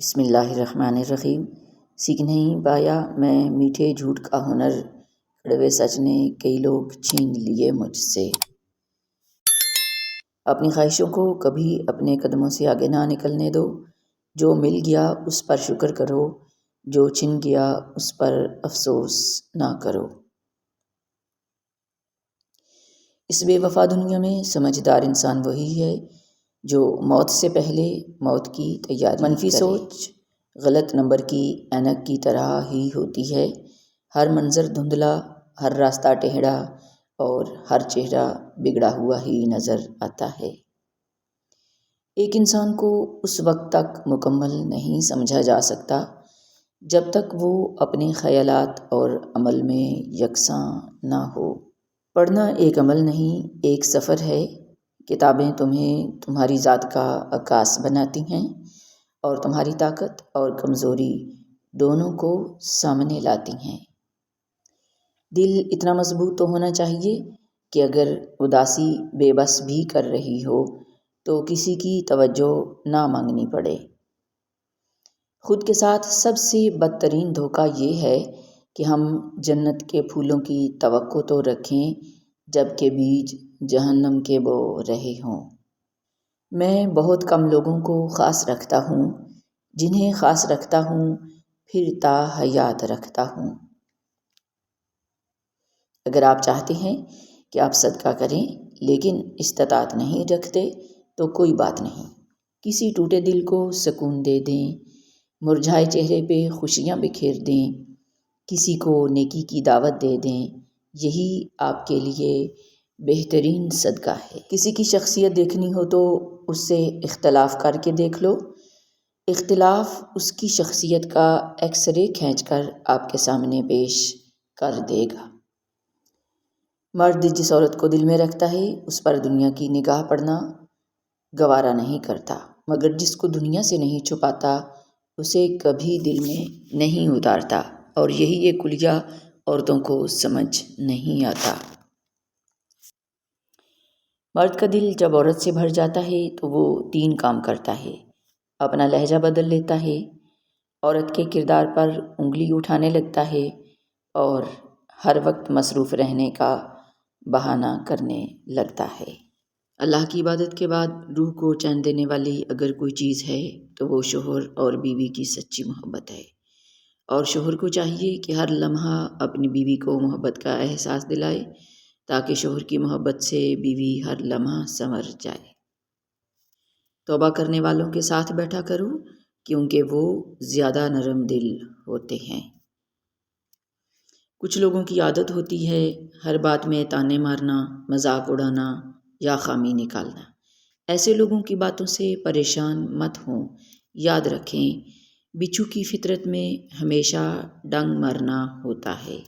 بسم اللہ الرحمن الرحیم۔ سیکھ نہیں پایا میں میٹھے جھوٹ کا ہنر، کڑوے سچ نے کئی لوگ چھین لیے مجھ سے۔ اپنی خواہشوں کو کبھی اپنے قدموں سے آگے نہ نکلنے دو۔ جو مل گیا اس پر شکر کرو، جو چھن گیا اس پر افسوس نہ کرو۔ اس بے وفا دنیا میں سمجھدار انسان وہی ہے جو موت سے پہلے موت کی تیاری منفی کرے۔ سوچ غلط نمبر کی اینک کی طرح ہی ہوتی ہے، ہر منظر دھندلا، ہر راستہ ٹیڑھا اور ہر چہرہ بگڑا ہوا ہی نظر آتا ہے۔ ایک انسان کو اس وقت تک مکمل نہیں سمجھا جا سکتا جب تک وہ اپنے خیالات اور عمل میں یکساں نہ ہو۔ پڑھنا ایک عمل نہیں، ایک سفر ہے۔ کتابیں تمہیں تمہاری ذات کا عکاس بناتی ہیں اور تمہاری طاقت اور کمزوری دونوں کو سامنے لاتی ہیں۔ دل اتنا مضبوط تو ہونا چاہیے کہ اگر اداسی بے بس بھی کر رہی ہو تو کسی کی توجہ نہ مانگنی پڑے۔ خود کے ساتھ سب سے بدترین دھوکہ یہ ہے کہ ہم جنت کے پھولوں کی توقع تو رکھیں جبکہ بیج جہنم کے بو رہے ہوں۔ میں بہت کم لوگوں کو خاص رکھتا ہوں، جنہیں خاص رکھتا ہوں پھر تا حیات رکھتا ہوں۔ اگر آپ چاہتے ہیں کہ آپ صدقہ کریں لیکن استطاعت نہیں رکھتے تو کوئی بات نہیں، کسی ٹوٹے دل کو سکون دے دیں، مرجھائے چہرے پہ خوشیاں بکھیر دیں، کسی کو نیکی کی دعوت دے دیں، یہی آپ کے لیے بہترین صدقہ ہے۔ کسی کی شخصیت دیکھنی ہو تو اس سے اختلاف کر کے دیکھ لو، اختلاف اس کی شخصیت کا ایکس رے کھینچ کر آپ کے سامنے پیش کر دے گا۔ مرد جس عورت کو دل میں رکھتا ہے اس پر دنیا کی نگاہ پڑنا گوارا نہیں کرتا، مگر جس کو دنیا سے نہیں چھپاتا اسے کبھی دل میں نہیں اتارتا، اور یہی ایک کلیہ عورتوں کو سمجھ نہیں آتا۔ مرد کا دل جب عورت سے بھر جاتا ہے تو وہ 3 کام کرتا ہے۔ اپنا لہجہ بدل لیتا ہے، عورت کے کردار پر انگلی اٹھانے لگتا ہے اور ہر وقت مصروف رہنے کا بہانہ کرنے لگتا ہے۔ اللہ کی عبادت کے بعد روح کو چین دینے والی اگر کوئی چیز ہے تو وہ شوہر اور بیوی کی سچی محبت ہے، اور شوہر کو چاہیے کہ ہر لمحہ اپنی بیوی کو محبت کا احساس دلائے تاکہ شوہر کی محبت سے بیوی ہر لمحہ سنور جائے۔ توبہ کرنے والوں کے ساتھ بیٹھا کرو کیونکہ وہ زیادہ نرم دل ہوتے ہیں۔ کچھ لوگوں کی عادت ہوتی ہے ہر بات میں تانے مارنا، مذاق اڑانا یا خامی نکالنا۔ ایسے لوگوں کی باتوں سے پریشان مت ہوں، یاد رکھیں بچھو کی فطرت میں ہمیشہ ڈنگ مارنا ہوتا ہے۔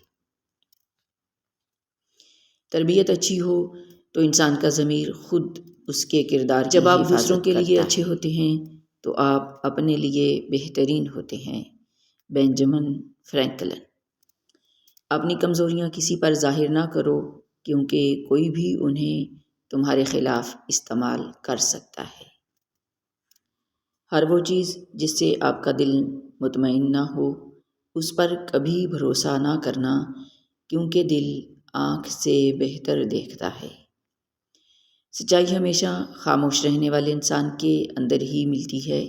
تربیت اچھی ہو تو انسان کا ضمیر خود اس کے کردار کی حفاظت کرتا ہے۔ جب آپ دوسروں کے لیے اچھے ہوتے ہیں تو آپ اپنے لیے بہترین ہوتے ہیں۔ بینجامن فرینکلن۔ اپنی کمزوریاں کسی پر ظاہر نہ کرو کیونکہ کوئی بھی انہیں تمہارے خلاف استعمال کر سکتا ہے۔ ہر وہ چیز جس سے آپ کا دل مطمئن نہ ہو اس پر کبھی بھروسہ نہ کرنا کیونکہ دل آنکھ سے بہتر دیکھتا ہے۔ سچائی ہمیشہ خاموش رہنے والے انسان کے اندر ہی ملتی ہے،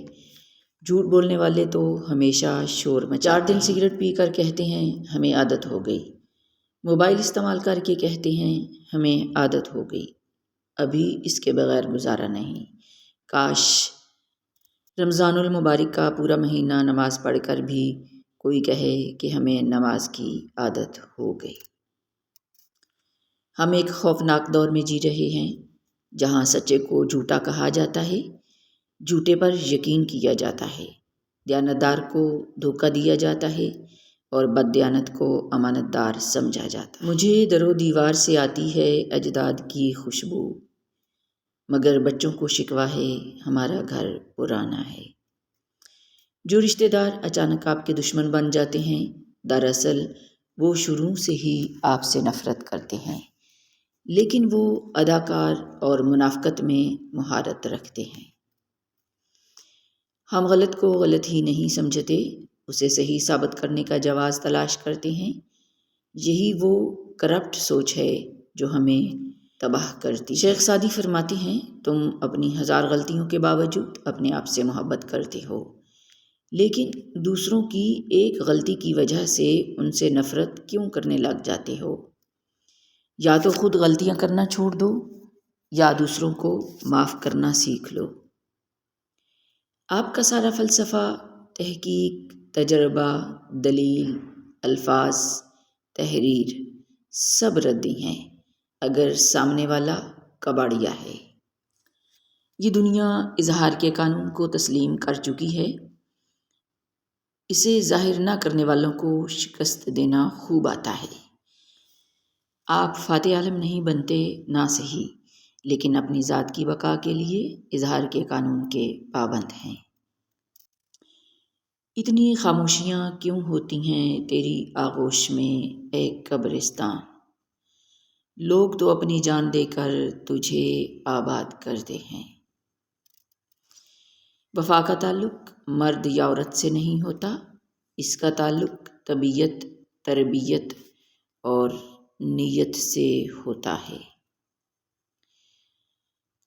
جھوٹ بولنے والے تو ہمیشہ شور مچاتے ہیں۔ 4 دن سگریٹ پی کر کہتے ہیں ہمیں عادت ہو گئی، موبائل استعمال کر کے کہتے ہیں ہمیں عادت ہو گئی، ابھی اس کے بغیر گزارا نہیں۔ کاش رمضان المبارک کا پورا مہینہ نماز پڑھ کر بھی کوئی کہے کہ ہمیں نماز کی عادت ہو گئی۔ ہم ایک خوفناک دور میں جی رہے ہیں جہاں سچے کو جھوٹا کہا جاتا ہے، جھوٹے پر یقین کیا جاتا ہے، دیانتدار کو دھوکہ دیا جاتا ہے اور بددیانت کو امانت دار سمجھا جاتا ہے۔ مجھے در و دیوار سے آتی ہے اجداد کی خوشبو، مگر بچوں کو شکوہ ہے ہمارا گھر پرانا ہے۔ جو رشتہ دار اچانک آپ کے دشمن بن جاتے ہیں دراصل وہ شروع سے ہی آپ سے نفرت کرتے ہیں، لیکن وہ اداکار اور منافقت میں مہارت رکھتے ہیں۔ ہم غلط کو غلط ہی نہیں سمجھتے، اسے صحیح ثابت کرنے کا جواز تلاش کرتے ہیں۔ یہی وہ کرپٹ سوچ ہے جو ہمیں تباہ کرتی۔ شیخ سعدی فرماتے ہیں، تم اپنی 1000 غلطیوں کے باوجود اپنے آپ سے محبت کرتے ہو، لیکن دوسروں کی ایک غلطی کی وجہ سے ان سے نفرت کیوں کرنے لگ جاتے ہو؟ یا تو خود غلطیاں کرنا چھوڑ دو یا دوسروں کو معاف کرنا سیکھ لو۔ آپ کا سارا فلسفہ، تحقیق، تجربہ، دلیل، الفاظ، تحریر سب ردی ہیں اگر سامنے والا کباڑیا ہے۔ یہ دنیا اظہار کے قانون کو تسلیم کر چکی ہے۔ اسے ظاہر نہ کرنے والوں کو شکست دینا خوب آتا ہے۔ آپ فاتح عالم نہیں بنتے، نہ صحیح، لیکن اپنی ذات کی بقا کے لیے اظہار کے قانون کے پابند ہیں۔ اتنی خاموشیاں کیوں ہوتی ہیں تیری آغوش میں اے قبرستان؟ لوگ تو اپنی جان دے کر تجھے آباد کرتے ہیں۔ وفا کا تعلق مرد یا عورت سے نہیں ہوتا، اس کا تعلق طبیعت، تربیت اور نیت سے ہوتا ہے۔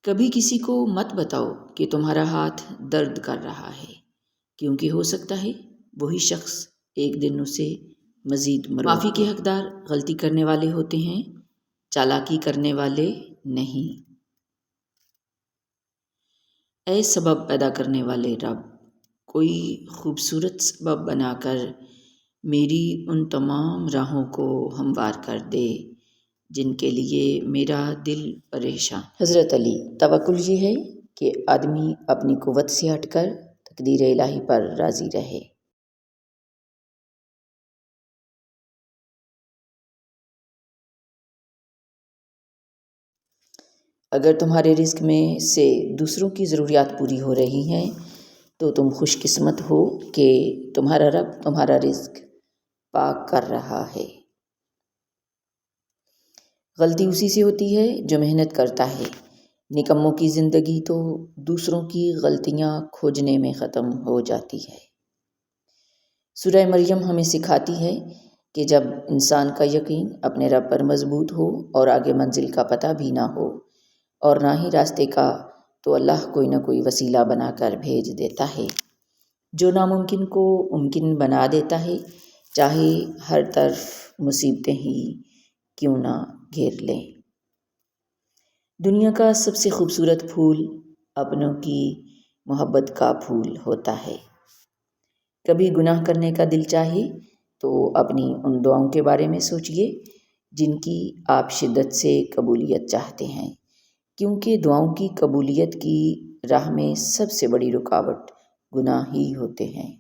کبھی کسی کو مت بتاؤ کہ تمہارا ہاتھ درد کر رہا ہے، کیونکہ ہو سکتا ہے وہی شخص ایک دن اسے مزید معافی کے حقدار غلطی کرنے والے ہوتے ہیں، چالاکی کرنے والے نہیں۔ اے سبب پیدا کرنے والے رب، کوئی خوبصورت سبب بنا کر میری ان تمام راہوں کو ہموار کر دے جن کے لیے میرا دل پریشان۔ حضرت علی، توکل یہ ہے کہ آدمی اپنی قوت سے ہٹ کر تقدیر الہی پر راضی رہے۔ اگر تمہارے رزق میں سے دوسروں کی ضروریات پوری ہو رہی ہیں تو تم خوش قسمت ہو کہ تمہارا رب تمہارا رزق پاک کر رہا ہے۔ غلطی اسی سے ہوتی ہے جو محنت کرتا ہے۔ نکموں کی زندگی تو دوسروں کی غلطیاں کھوجنے میں ختم ہو جاتی ہے۔ سورہ مریم ہمیں سکھاتی ہے کہ جب انسان کا یقین اپنے رب پر مضبوط ہو اور آگے منزل کا پتہ بھی نہ ہو اور نہ ہی راستے کا، تو اللہ کوئی نہ کوئی وسیلہ بنا کر بھیج دیتا ہے جو ناممکن کو ممکن بنا دیتا ہے، چاہے ہر طرف مصیبتیں ہی کیوں نہ گھیر لیں۔ دنیا کا سب سے خوبصورت پھول اپنوں کی محبت کا پھول ہوتا ہے۔ کبھی گناہ کرنے کا دل چاہے تو اپنی ان دعاؤں کے بارے میں سوچئے جن کی آپ شدت سے قبولیت چاہتے ہیں، کیونکہ دعاؤں کی قبولیت کی راہ میں سب سے بڑی رکاوٹ گناہ ہی ہوتے ہیں۔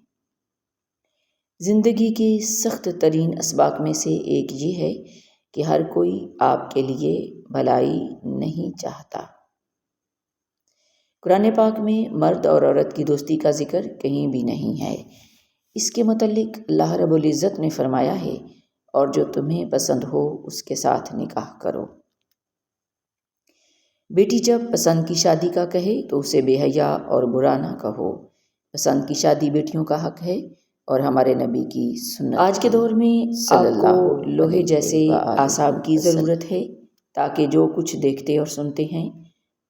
زندگی کے سخت ترین اسباق میں سے ایک یہ ہے کہ ہر کوئی آپ کے لیے بھلائی نہیں چاہتا۔ قرآن پاک میں مرد اور عورت کی دوستی کا ذکر کہیں بھی نہیں ہے۔ اس کے متعلق اللہ رب العزت نے فرمایا ہے، اور جو تمہیں پسند ہو اس کے ساتھ نکاح کرو۔ بیٹی جب پسند کی شادی کا کہے تو اسے بے حیا اور برا نہ کہو۔ پسند کی شادی بیٹیوں کا حق ہے اور ہمارے نبی کی سنت۔ آج کے دور میں آپ کو لوہے جیسے اعصاب کی ضرورت ہے تاکہ جو کچھ دیکھتے اور سنتے ہیں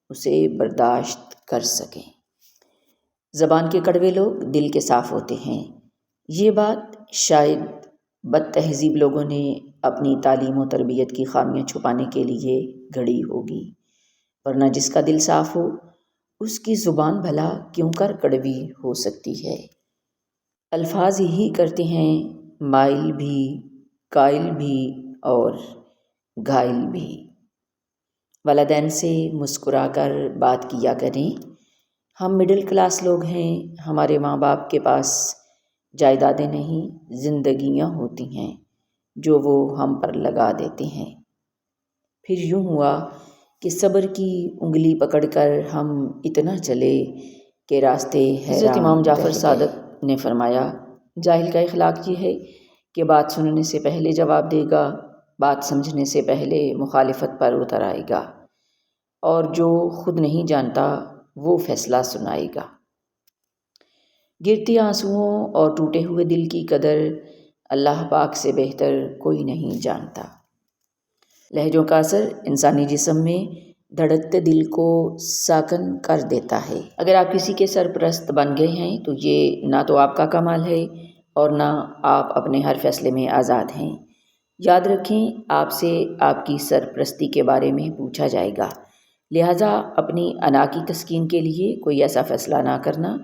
اسے برداشت کر سکیں۔ زبان کے کڑوے لوگ دل کے صاف ہوتے ہیں۔ یہ بات شاید بد تہذیب لوگوں نے اپنی تعلیم و تربیت کی خامیاں چھپانے کے لیے گھڑی ہوگی، ورنہ جس کا دل صاف ہو اس کی زبان بھلا کیوں کر کڑوی ہو سکتی ہے۔ الفاظ یہی کرتے ہیں مائل بھی، قائل بھی اور گھائل بھی۔ والدین سے مسکرا کر بات کیا کریں۔ ہم مڈل کلاس لوگ ہیں، ہمارے ماں باپ کے پاس جائیدادیں نہیں، زندگیاں ہوتی ہیں جو وہ ہم پر لگا دیتے ہیں۔ پھر یوں ہوا کہ صبر کی انگلی پکڑ کر ہم اتنا چلے کہ راستے حیران۔ حضرت امام جعفر صادق نے فرمایا، جاہل کا اخلاق یہ ہے کہ بات سننے سے پہلے جواب دے گا، بات سمجھنے سے پہلے مخالفت پر اتر آئے گا، اور جو خود نہیں جانتا وہ فیصلہ سنائے گا۔ گرتے آنسوؤں اور ٹوٹے ہوئے دل کی قدر اللہ پاک سے بہتر کوئی نہیں جانتا۔ لہجوں کا اثر انسانی جسم میں دھڑکتے دل کو ساکن کر دیتا ہے۔ اگر آپ کسی کے سرپرست بن گئے ہیں تو یہ نہ تو آپ کا کمال ہے اور نہ آپ اپنے ہر فیصلے میں آزاد ہیں۔ یاد رکھیں، آپ سے آپ کی سرپرستی کے بارے میں پوچھا جائے گا، لہٰذا اپنی انا کی تسکین کے لیے کوئی ایسا فیصلہ نہ کرنا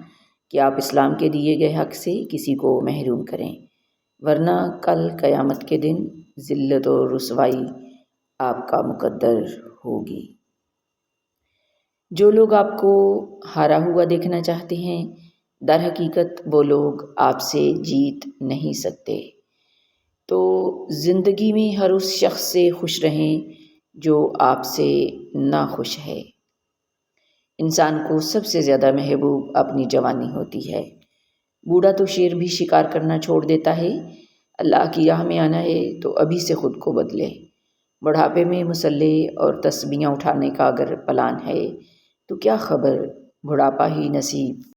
کہ آپ اسلام کے دیے گئے حق سے کسی کو محروم کریں، ورنہ کل قیامت کے دن ذلت و رسوائی آپ کا مقدر ہوگی۔ جو لوگ آپ کو ہارا ہوا دیکھنا چاہتے ہیں، در حقیقت وہ لوگ آپ سے جیت نہیں سکتے۔ تو زندگی میں ہر اس شخص سے خوش رہیں جو آپ سے ناخوش ہے۔ انسان کو سب سے زیادہ محبوب اپنی جوانی ہوتی ہے۔ بوڑھا تو شیر بھی شکار کرنا چھوڑ دیتا ہے۔ اللہ کی راہ میں آنا ہے تو ابھی سے خود کو بدلے۔ بڑھاپے میں مسلح اور تسبیحاں اٹھانے کا اگر پلان ہے تو کیا خبر بڑھاپا ہی نصیب